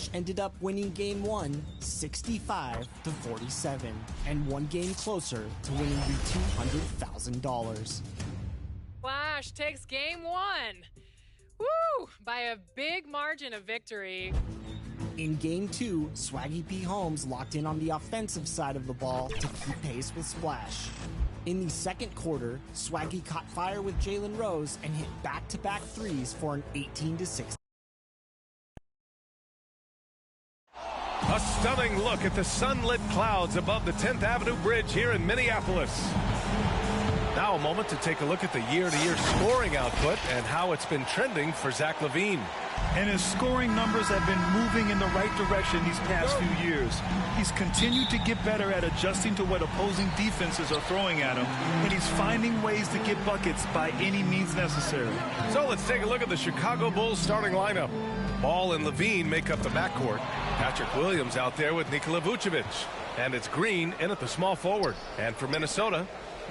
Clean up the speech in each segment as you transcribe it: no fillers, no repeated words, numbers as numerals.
Splash ended up winning Game 1 65-47 and one game closer to winning the $200,000. Splash takes Game 1. Woo! By a big margin of victory. In Game 2, Swaggy P. Holmes locked in on the offensive side of the ball to keep pace with Splash. In the second quarter, Swaggy caught fire with Jalen Rose and hit back-to-back threes for an 18-6. A stunning look at the sunlit clouds above the 10th Avenue Bridge here in Minneapolis. Now a moment to take a look at the year-to-year scoring output and how it's been trending for Zach LaVine. And his scoring numbers have been moving in the right direction these past few years. He's continued to get better at adjusting to what opposing defenses are throwing at him, and he's finding ways to get buckets by any means necessary. So let's take a look at the Chicago Bulls starting lineup. Ball and LaVine make up the backcourt. Patrick Williams out there with Nikola Vucevic. And it's Green in at the small forward. And for Minnesota,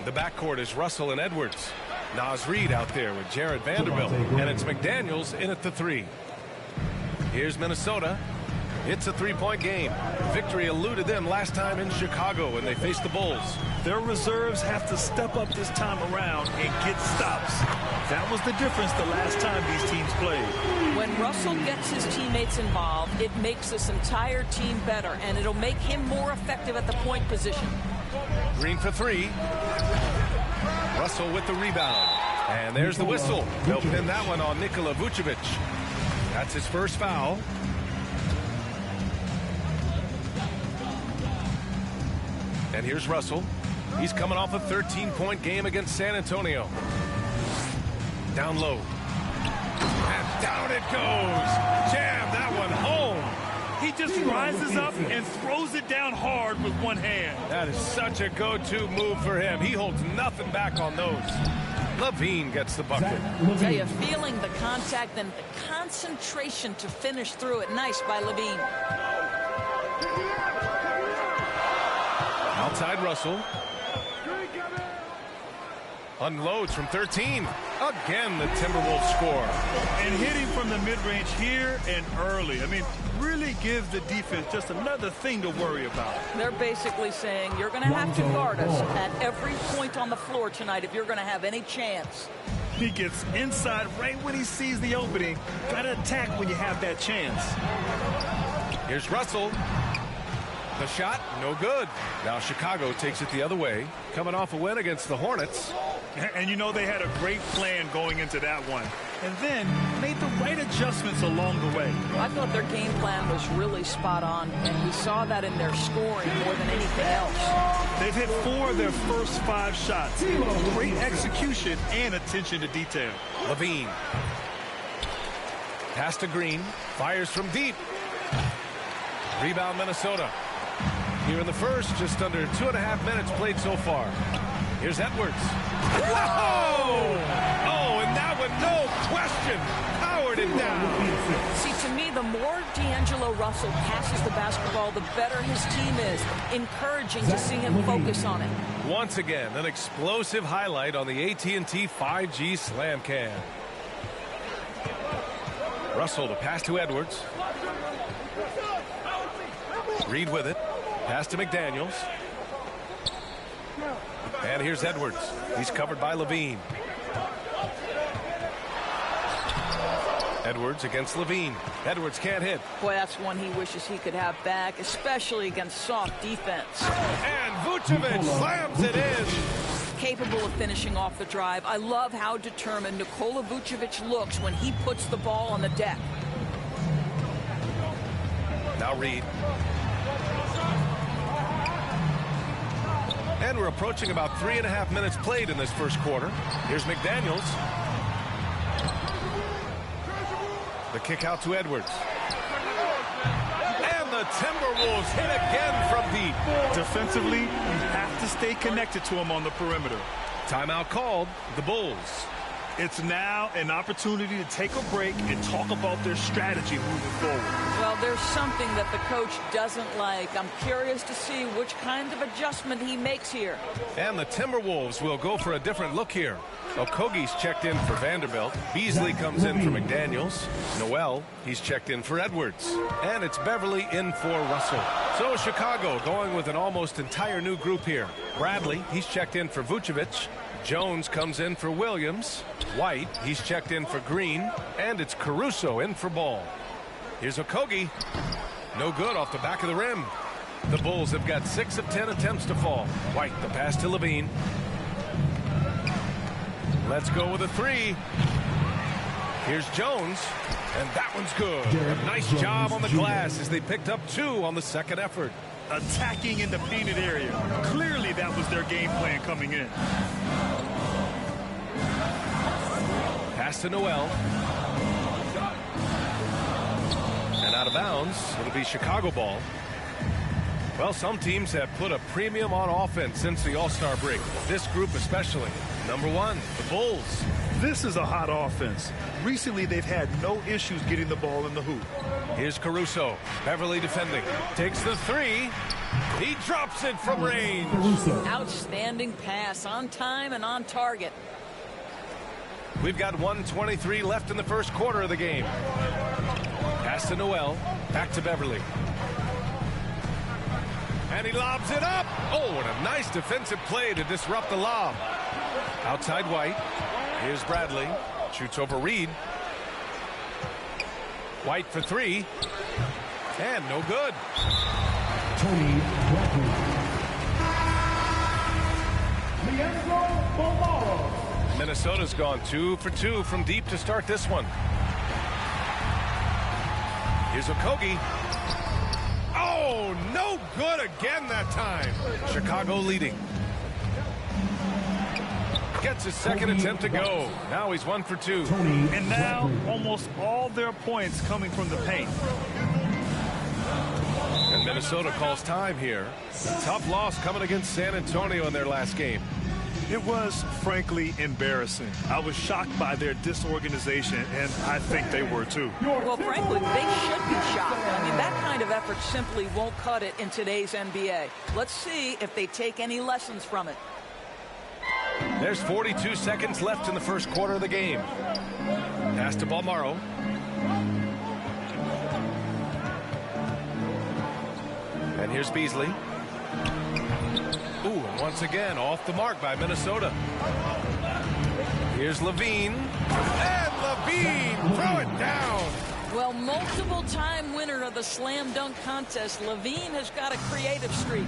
the backcourt is Russell and Edwards. Naz Reid out there with Jared Vanderbilt. And it's McDaniels in at the 3. Here's Minnesota. It's a three-point game. Victory eluded them last time in Chicago when they faced the Bulls. Their reserves have to step up this time around and get stops. That was the difference the last time these teams played. When Russell gets his teammates involved, it makes this entire team better, and it'll make him more effective at the point position. Green for 3. Russell with the rebound. And there's the whistle. They'll pin that one on Nikola Vucevic. That's his first foul. And here's Russell. He's coming off a 13-point game against San Antonio. Down low. And down it goes. Jam that one home. He just rises up and throws it down hard with one hand. That is such a go-to move for him. He holds nothing back on those. LaVine gets the bucket. I tell you, feeling the contact and the concentration to finish through it. Nice by LaVine. Outside Russell. Unloads from 13. Again, the Timberwolves score. And hitting from the mid-range here and early. I mean, really gives the defense just another thing to worry about. They're basically saying you're going to have to guard us at every point on the floor tonight if you're going to have any chance. He gets inside right when he sees the opening. Got to attack when you have that chance. Here's Russell. The shot, no good. Now Chicago takes it the other way, coming off a win against the Hornets. And you know they had a great plan going into that one. And then made the right adjustments along the way. I thought their game plan was really spot on, and we saw that in their scoring more than anything else. They've hit 4 of their first 5 shots. Great execution and attention to detail. LaVine. Pass to Green. Fires from deep. Rebound Minnesota. Here in the first, just under 2.5 minutes played so far. Here's Edwards. Whoa! Oh, and that one, no question, powered it down. See, to me, the more D'Angelo Russell passes the basketball, the better his team is. Encouraging to see him focus on it. Once again, an explosive highlight on the AT&T 5G Slam Cam. Russell to pass to Edwards. Reid with it. Pass to McDaniels. And here's Edwards. He's covered by LaVine. Edwards against LaVine. Edwards can't hit. Boy, that's one he wishes he could have back, especially against soft defense. And Vucevic slams it in. Capable of finishing off the drive. I love how determined Nikola Vucevic looks when he puts the ball on the deck. Now Reid. And we're approaching about 3.5 minutes played in this first quarter. Here's McDaniels. The kick out to Edwards. And the Timberwolves hit again from deep. Defensively, you have to stay connected to him on the perimeter. Timeout called. The Bulls. It's now an opportunity to take a break and talk about their strategy moving forward. Well, there's something that the coach doesn't like. I'm curious to see which kind of adjustment he makes here. And the Timberwolves will go for a different look here. Okogie's checked in for Vanderbilt. Beasley comes in for McDaniels. Noel, he's checked in for Edwards. And it's Beverly in for Russell. So Chicago going with an almost entire new group here. Bradley, he's checked in for Vucevic. Jones comes in for Williams. White, he's checked in for Green. And it's Caruso in for Ball. Here's Okogie. No good off the back of the rim. The Bulls have got 6 of 10 attempts to fall. White, the pass to Levine. Let's go with a 3. Here's Jones. And that one's good. A nice job on the glass as they picked up 2 on the second effort. Attacking in the painted area. Clearly that was their game plan coming in. Pass to Noel. And out of bounds, it'll be Chicago ball. Well, some teams have put a premium on offense since the All-Star break. This group especially. Number 1, the Bulls. This is a hot offense. Recently, they've had no issues getting the ball in the hoop. Here's Caruso. Beverly defending. Takes the 3. He drops it from range. Outstanding pass, on time and on target. We've got 1:23 left in the first quarter of the game. Pass to Noel. Back to Beverly. And he lobs it up. Oh, and a nice defensive play to disrupt the lob. Outside White. Here's Bradley. Shoots over Reed. White for 3. And no good. Tony Bradley. Minnesota's gone 2 for 2 from deep to start this one. Here's Okogie. Oh, no good again that time. Chicago leading. Gets his second attempt to go. Now he's 1 for 2. And now almost all their points coming from the paint. And Minnesota calls time here. Tough loss coming against San Antonio in their last game. It was, frankly, embarrassing. I was shocked by their disorganization, and I think they were too. Well, frankly, they should be shocked. I mean, that kind of effort simply won't cut it in today's NBA. Let's see if they take any lessons from it. There's 42 seconds left in the first quarter of the game. Pass to Balmaro. And here's Beasley. Ooh, and once again, off the mark by Minnesota. Here's Levine. And Levine, throw it down. Well, multiple-time winner of the slam dunk contest, Levine has got a creative streak.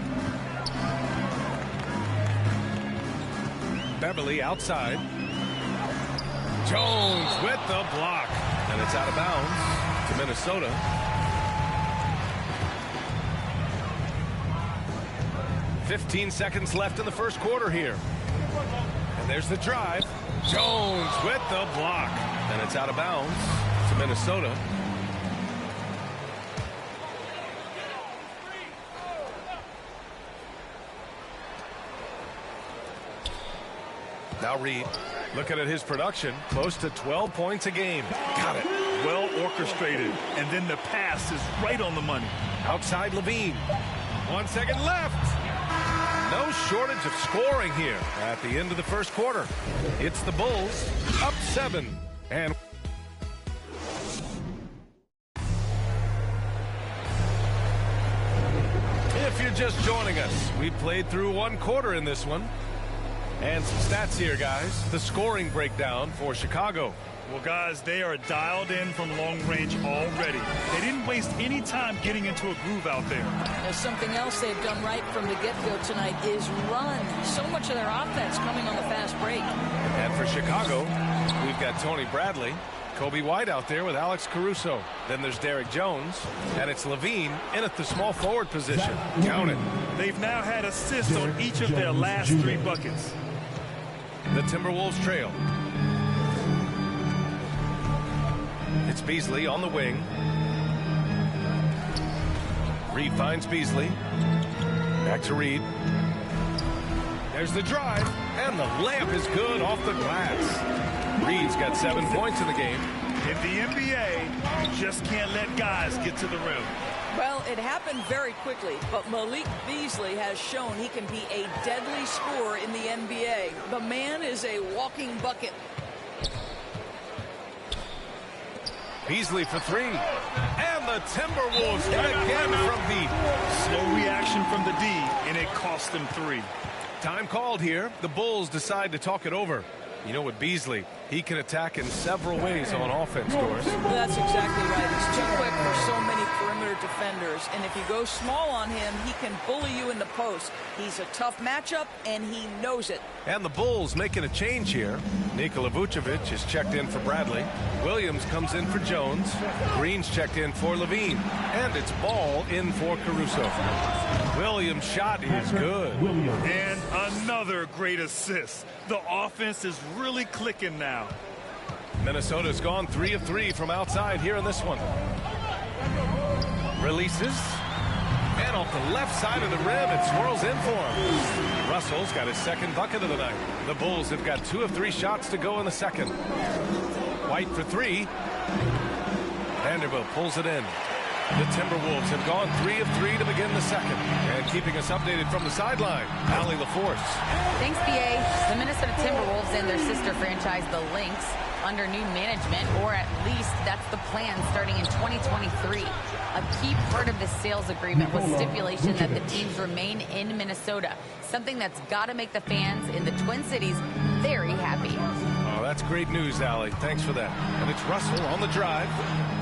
Beverly outside. Jones with the block. And it's out of bounds to Minnesota. "15 seconds left in the first quarter here. And there's the drive. Jones with the block. And it's out of bounds to Minnesota. Now Reed, looking at his production, close to 12 points a game. Got it. Well orchestrated, and then the pass is right on the money. Outside Levine. 1 second left. No shortage of scoring here at the end of the first quarter. It's the Bulls up 7. And if you're just joining us, we played through 1 quarter in this one. And some stats here, guys. The scoring breakdown for Chicago. Well, guys, they are dialed in from long range already. They didn't waste any time getting into a groove out there. There's something else they've done right from the get-go tonight is run. So much of their offense coming on the fast break. And for Chicago, we've got Tony Bradley, Kobe White out there with Alex Caruso. Then there's Derek Jones, and it's Levine in at the small forward position. Count it. They've now had assists on each of their last 3 buckets. The Timberwolves trail. It's Beasley on the wing. Reed finds Beasley. Back to Reed. There's the drive, and the layup is good off the glass. Reed's got 7 points in the game. In the NBA, just can't let guys get to the rim. Well, it happened very quickly, but Malik Beasley has shown he can be a deadly scorer in the NBA. The man is a walking bucket. Beasley for three. And the Timberwolves again from deep. Slow reaction from the D, and it cost them 3. Time called here. The Bulls decide to talk it over. You know, with Beasley, he can attack in several ways on offense, Doris. That's exactly right. He's too quick for so many perimeter defenders. And if you go small on him, he can bully you in the post. He's a tough matchup, and he knows it. And the Bulls making a change here. Nikola Vucevic is checked in for Bradley. Williams comes in for Jones. Green's checked in for Levine. And it's Ball in for Caruso. Williams' shot is good. And another great assist. The offense is really clicking now. Minnesota's gone 3 of 3 from outside here in this one. Releases. And off the left side of the rim, it swirls in for him. Russell's got his second bucket of the night. The Bulls have got 2 of 3 shots to go in the second. White for 3. Vanderbilt pulls it in. The Timberwolves have gone 3 of 3 to begin the second. And keeping us updated from the sideline, Allie LaForce. Thanks, BA. The Minnesota Timberwolves and their sister franchise, the Lynx, under new management, or at least that's the plan starting in 2023. A key part of this sales agreement was stipulation that the teams remain in Minnesota, something that's got to make the fans in the Twin Cities very happy. Oh, that's great news, Allie. Thanks for that. And it's Russell on the drive.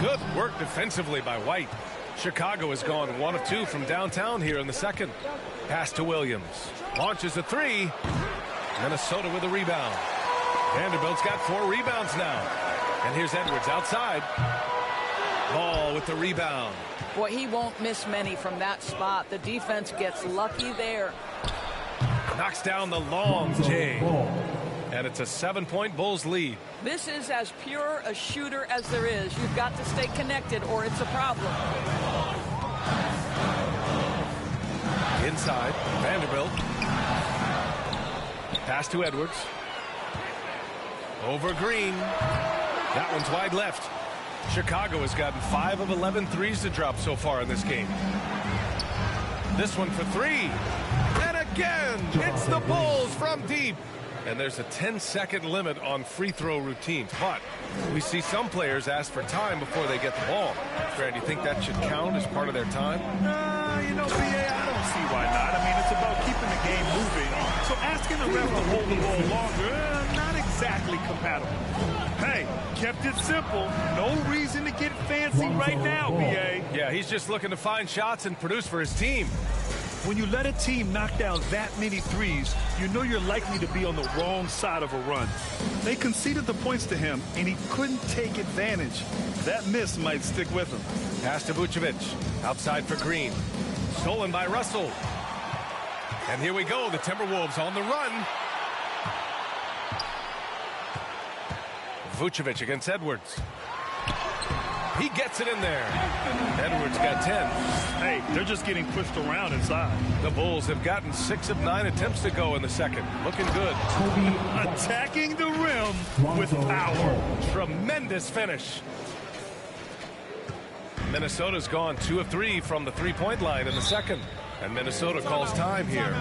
Good work defensively by White. Chicago has gone 1 of 2 from downtown here in the second. Pass to Williams. Launches a 3. Minnesota with a rebound. Vanderbilt's got 4 rebounds now. And here's Edwards outside. Ball with the rebound. Boy, he won't miss many from that spot. The defense gets lucky there. Knocks down the long J. And it's a 7-point Bulls lead. This is as pure a shooter as there is. You've got to stay connected or it's a problem. Inside, Vanderbilt. Pass to Edwards. Over Green. That one's wide left. Chicago has gotten 5 of 11 threes to drop so far in this game. This one for 3. And again, it's the Bulls from deep. And there's a 10-second limit on free throw routines. But we see some players ask for time before they get the ball. Fred, do you think that should count as part of their time? You know, BA, I don't see why not. I mean, it's about keeping the game moving. So asking the ref to hold the ball longer, not exactly compatible. Hey, kept it simple. No reason to get fancy right now, BA. Yeah, he's just looking to find shots and produce for his team. When you let a team knock down that many threes, you know you're likely to be on the wrong side of a run. They conceded the points to him, and he couldn't take advantage. That miss might stick with him. Pass to Vucevic. Outside for Green. Stolen by Russell. And here we go. The Timberwolves on the run. Vucevic against Edwards. He gets it in there. Edwards got 10. Hey, they're just getting pushed around inside. The Bulls have gotten 6 of 9 attempts to go in the second. Looking good. Attacking the rim with power. Tremendous finish. Minnesota's gone 2 of 3 from the three-point line in the second. And Minnesota calls time here.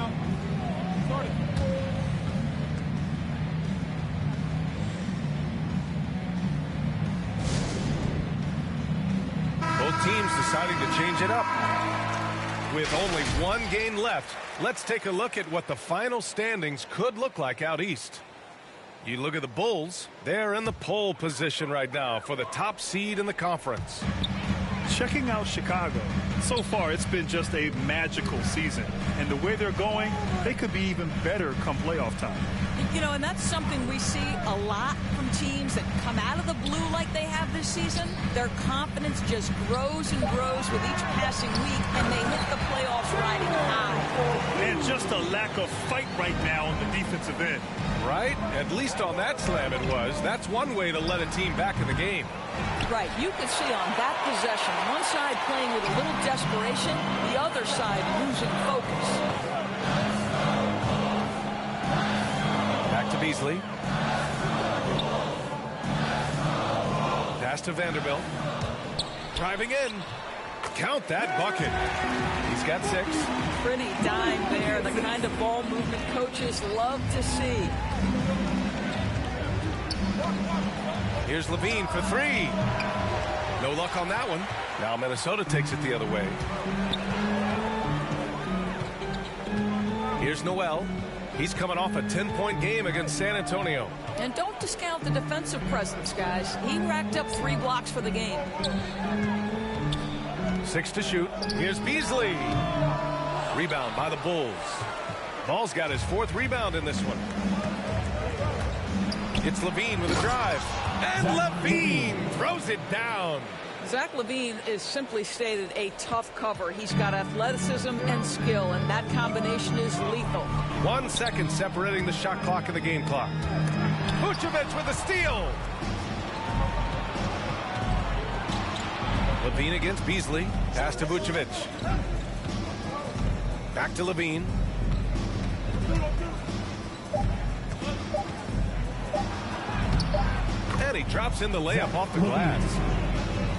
Both teams deciding to change it up. With only 1 game left, let's take a look at what the final standings could look like out east. You look at the Bulls, they're in the pole position right now for the top seed in the conference. Checking out Chicago. So far, it's been just a magical season. And the way they're going, they could be even better come playoff time. You know, and that's something we see a lot from teams that come out of the blue like they have this season. Their confidence just grows and grows with each passing week, and they hit the playoffs riding high. And just a lack of fight right now on the defensive end. Right? At least on that slam it was. That's one way to let a team back in the game. Right. You could see on that possession, one side playing with a little desperation, the other side losing focus. Back to Beasley. Pass to Vanderbilt. driving in. Count that bucket. He's got 6. Pretty dime there. The kind of ball movement coaches love to see. Here's Levine for 3. No luck on that one. Now Minnesota takes it the other way. Here's Noel. He's coming off a 10-point game against San Antonio. And don't discount the defensive presence, guys. He racked up 3 blocks for the game. 6 to shoot. Here's Beasley. Rebound by the Bulls. Ball's got his 4th rebound in this one. It's Levine with a drive. And Levine throws it down. Zach LaVine is simply stated a tough cover. He's got athleticism and skill, and that combination is lethal. 1 second separating the shot clock and the game clock. Vucevic with a steal. Levine against Beasley. Pass to Vucevic. Back to Levine. And he drops in the layup off the glass.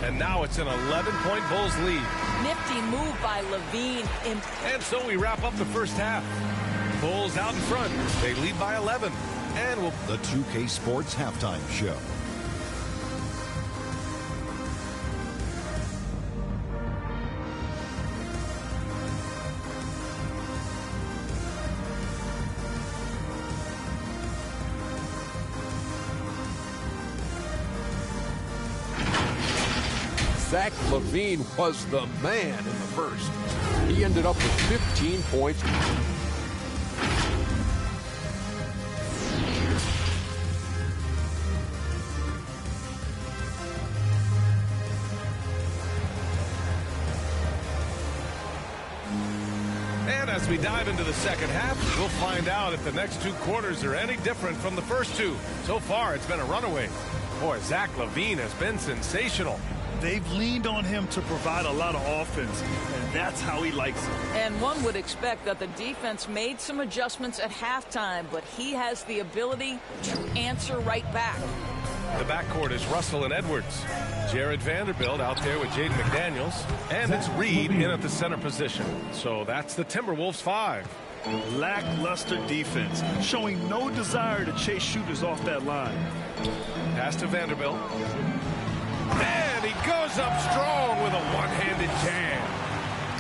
And now it's an 11-point Bulls lead. Nifty move by Levine. And so we wrap up the first half. Bulls out in front. They lead by 11. And we'll... The 2K Sports Halftime Show. Zach LaVine was the man in the first. He ended up with 15 points. And as we dive into the second half, we'll find out if the next 2 quarters are any different from the first 2. So far, it's been a runaway. Boy, Zach LaVine has been sensational. They've leaned on him to provide a lot of offense, and that's how he likes it. And one would expect that the defense made some adjustments at halftime, but he has the ability to answer right back. The backcourt is Russell and Edwards. Jared Vanderbilt out there with Jaden McDaniels. And it's Reed in at the center position. So that's the Timberwolves 5. Lackluster defense, showing no desire to chase shooters off that line. Pass to Vanderbilt. And he goes up strong with a one-handed jam.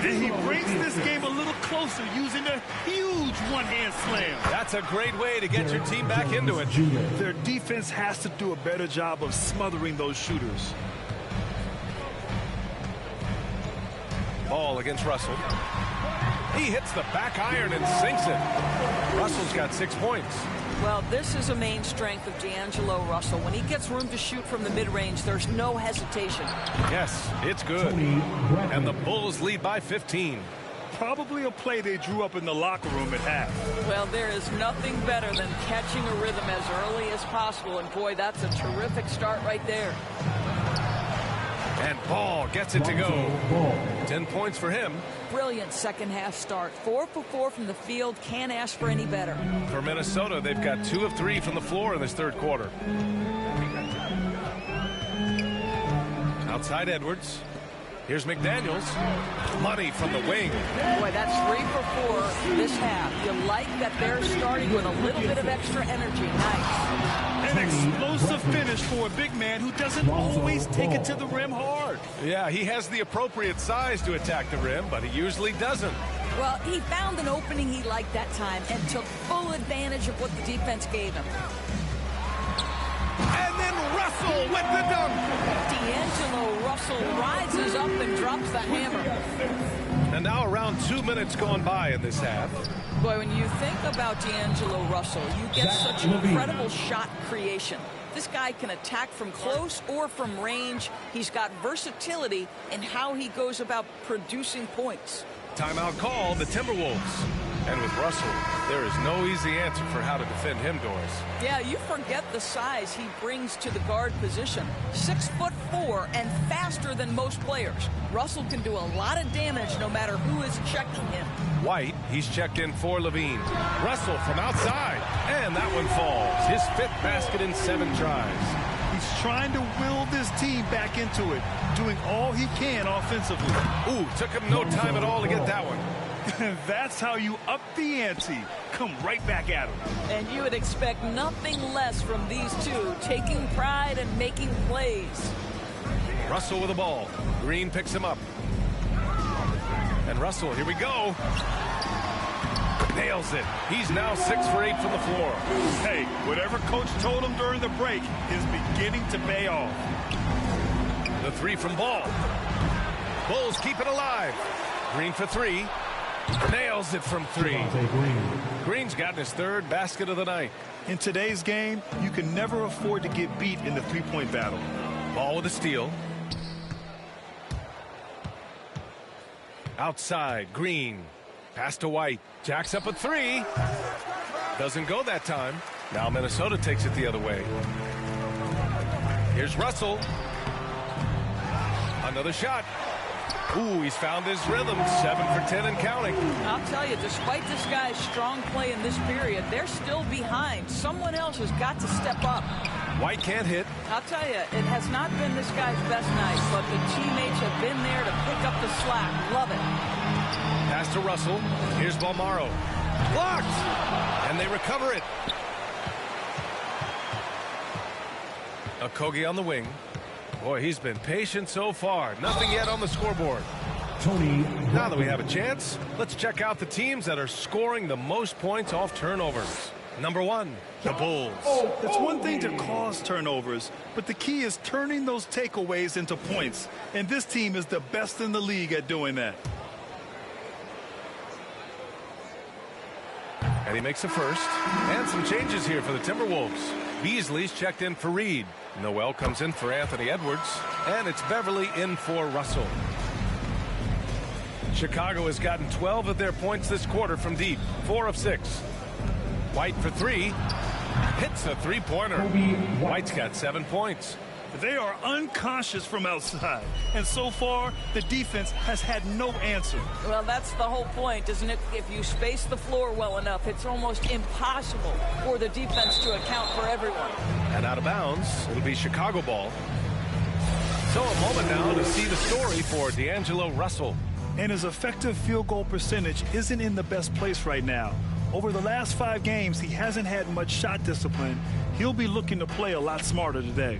And he brings this game a little closer using a huge one-hand slam. That's a great way to get your team back into it. Their defense has to do a better job of smothering those shooters. Ball against Russell. He hits the back iron and sinks it. Russell's got 6 points. Well, this is a main strength of D'Angelo Russell. When he gets room to shoot from the mid-range, there's no hesitation. Yes, it's good. And the Bulls lead by 15. Probably a play they drew up in the locker room at half. Well, there is nothing better than catching a rhythm as early as possible. And, boy, that's a terrific start right there. And Ball gets it to go. 10 points for him. Brilliant second half start. 4 for 4 from the field. Can't ask for any better. For Minnesota, they've got 2 of 3 from the floor in this third quarter. Outside Edwards. Here's McDaniels. Money from the wing. Boy, that's 3 for 4 this half. You like that they're starting with a little bit of extra energy. Nice. An explosive finish for a big man who doesn't always take it to the rim hard. Yeah, he has the appropriate size to attack the rim, but he usually doesn't. Well, he found an opening he liked that time and took full advantage of what the defense gave him. And then Russell with the dunk. D'Angelo Russell rises up and drops the hammer. And now around 2 minutes gone by in this half. Boy, when you think about D'Angelo Russell, you get such incredible shot creation. This guy can attack from close or from range. He's got versatility in how he goes about producing points. Timeout call, the Timberwolves. And with Russell, there is no easy answer for how to defend him, Doris. Yeah, you forget the size he brings to the guard position. 6'4" and faster than most players. Russell can do a lot of damage no matter who is checking him. White, he's checked in for Levine. Russell from outside, and that one falls. His 5th basket in 7 tries. He's trying to will this team back into it, doing all he can offensively. Ooh, took him no time at all to get that one. That's how you up the ante. Come right back at him. And you would expect nothing less from these two, taking pride and making plays. Russell with the ball. Green picks him up. And Russell, here we go. Nails it. He's now 6 for 8 from the floor. Hey, whatever coach told him during the break is beginning to pay off. The 3 from Ball. Bulls keep it alive. Green for 3. Nails it from 3. Green's gotten his 3rd basket of the night. In today's game, you can never afford to get beat in the three-point battle. Ball with a steal. Outside, Green. Pass to White. Jacks up a 3. Doesn't go that time. Now Minnesota takes it the other way. Here's Russell. Another shot. Ooh, he's found his rhythm. 7 for 10 and counting. I'll tell you, despite this guy's strong play in this period, they're still behind. Someone else has got to step up. White can't hit. I'll tell you, it has not been this guy's best night, but the teammates have been there to pick up the slack. Love it. Pass to Russell. Here's Balmaro. Blocked! And they recover it. Okogie on the wing. Boy, he's been patient so far. Nothing yet on the scoreboard. Tony. Now that we have a chance, let's check out the teams that are scoring the most points off turnovers. Number 1, the Bulls. It's one thing to cause turnovers, but the key is turning those takeaways into points. And this team is the best in the league at doing that. And he makes a first. And some changes here for the Timberwolves. Beasley's checked in for Reed. Noel comes in for Anthony Edwards. And it's Beverly in for Russell. Chicago has gotten 12 of their points this quarter from deep. 4 of 6. White for 3. Hits a three-pointer. White's got 7 points. They are unconscious from outside. And so far, the defense has had no answer. Well, that's the whole point, isn't it? If you space the floor well enough, it's almost impossible for the defense to account for everyone. And out of bounds, it'll be Chicago ball. So a moment now to see the story for D'Angelo Russell. And his effective field goal percentage isn't in the best place right now. Over the last 5 games, he hasn't had much shot discipline. He'll be looking to play a lot smarter today.